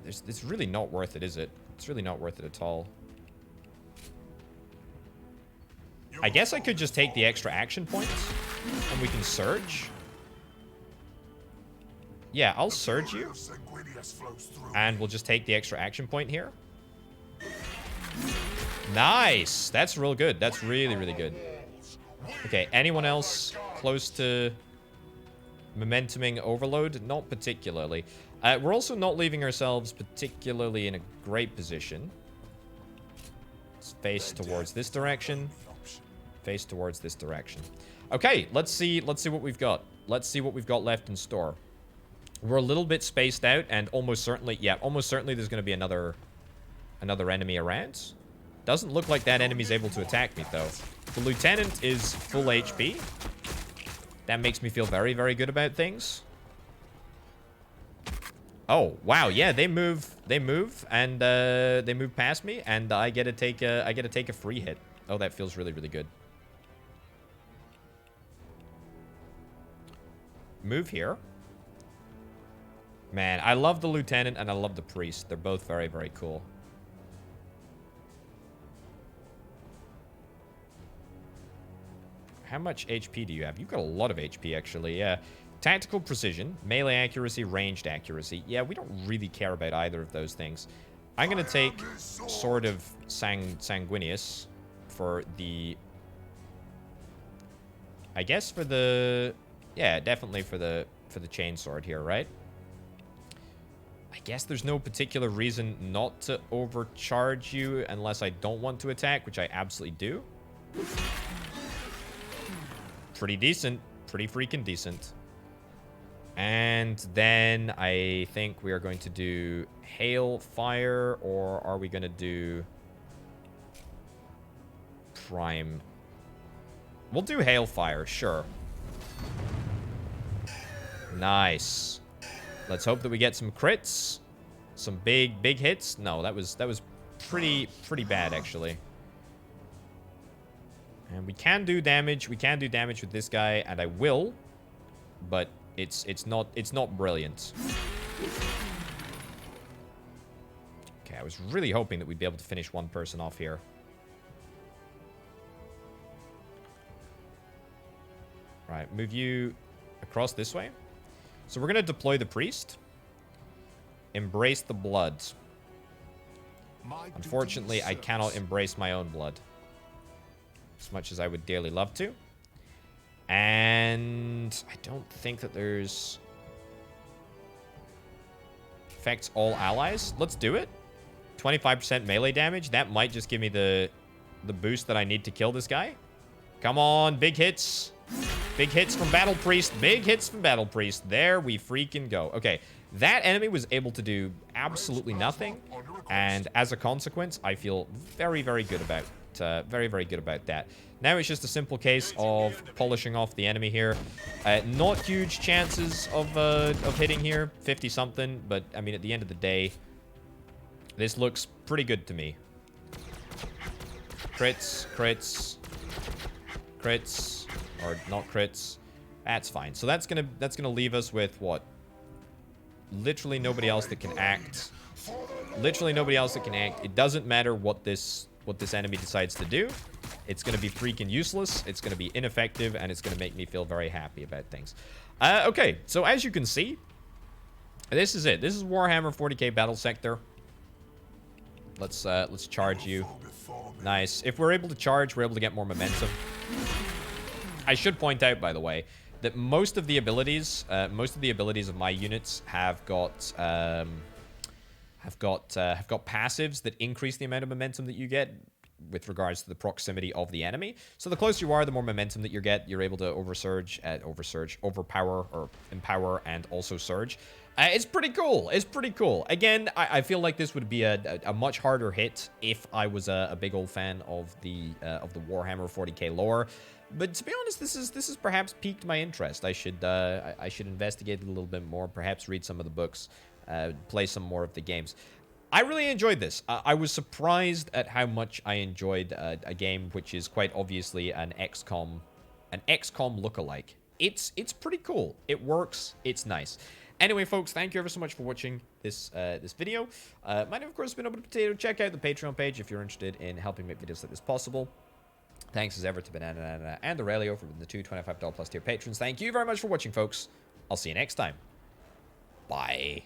it's really not worth it, is it? It's really not worth it at all. I guess I could just take the extra action points, and we can surge. Yeah, I'll surge you, and we'll just take the extra action point here. Nice! That's real good. That's really, really good. Okay, anyone else close to momentuming overload? Not particularly. We're also not leaving ourselves particularly in a great position. Let's face towards this direction. Face towards this direction. Okay, let's see what we've got. Let's see what we've got left in store. We're a little bit spaced out, and almost certainly there's going to be another enemy around. Doesn't look like that enemy's able to attack me, though. The lieutenant is full HP. That makes me feel very, very good about things. Oh, wow, yeah, they move, and they move past me, and I get to take a free hit. Oh, that feels really, really good. Move here. Man, I love the lieutenant and I love the priest. They're both very, very cool. How much HP do you have? You've got a lot of HP, actually. Yeah. Tactical precision, melee accuracy, ranged accuracy. Yeah, we don't really care about either of those things. I'm going to take Sword of Sanguinius for the... I guess for the... Yeah, definitely for the chainsword here, right? I guess there's no particular reason not to overcharge you unless I don't want to attack, which I absolutely do. Pretty decent. Pretty freaking decent. And then I think we are going to do hail fire, or are we going to do prime? We'll do hail fire, sure. Nice. Let's hope that we get some crits. Some big hits. No, that was pretty bad, actually. And we can do damage. We can do damage with this guy, and I will. But it's not brilliant. Okay, I was really hoping that we'd be able to finish one person off here. Right, move you across this way. So we're going to deploy the priest. Embrace the blood. Unfortunately, I cannot embrace my own blood. As much as I would dearly love to. And I don't think that there's... Affects all allies. Let's do it. 25% melee damage. That might just give me the boost that I need to kill this guy. Come on, big hits. Big hits from Battle Priest. Big hits from Battle Priest. There we freaking go. Okay, that enemy was able to do absolutely nothing. And as a consequence, I feel very, very good about very good about that. Now it's just a simple case of polishing off the enemy here. Not huge chances of hitting here. 50-something. But, I mean, at the end of the day, this looks pretty good to me. Crits, crits, crits. Or not crits. That's fine. So that's gonna leave us with what? Literally nobody else that can act. Literally nobody else that can act. It doesn't matter what this enemy decides to do. It's gonna be freaking useless. It's gonna be ineffective, and it's gonna make me feel very happy about things. Okay, so as you can see, this is it. This is Warhammer 40k Battlesector. Let's charge you. Nice. If we're able to charge, we're able to get more momentum. I should point out, by the way, that most of the abilities of my units have got passives that increase the amount of momentum that you get. with regards to the proximity of the enemy. So the closer you are, the more momentum that you get. You're able to overpower or empower, and also surge. It's pretty cool. It's pretty cool. Again, I feel like this would be a much harder hit if I was a big old fan of the Warhammer 40k lore. But to be honest, this is perhaps piqued my interest. I should investigate it a little bit more. Perhaps read some of the books, play some more of the games. I really enjoyed this. I was surprised at how much I enjoyed a game which is quite obviously an XCOM lookalike. It's pretty cool. It works. It's nice. Anyway, folks, thank you ever so much for watching this video. My name, of course, has been OpenPotato. Check out the Patreon page if you're interested in helping make videos like this possible. Thanks as ever to Banana and Aurelio for the two $25+ tier patrons. Thank you very much for watching, folks. I'll see you next time. Bye.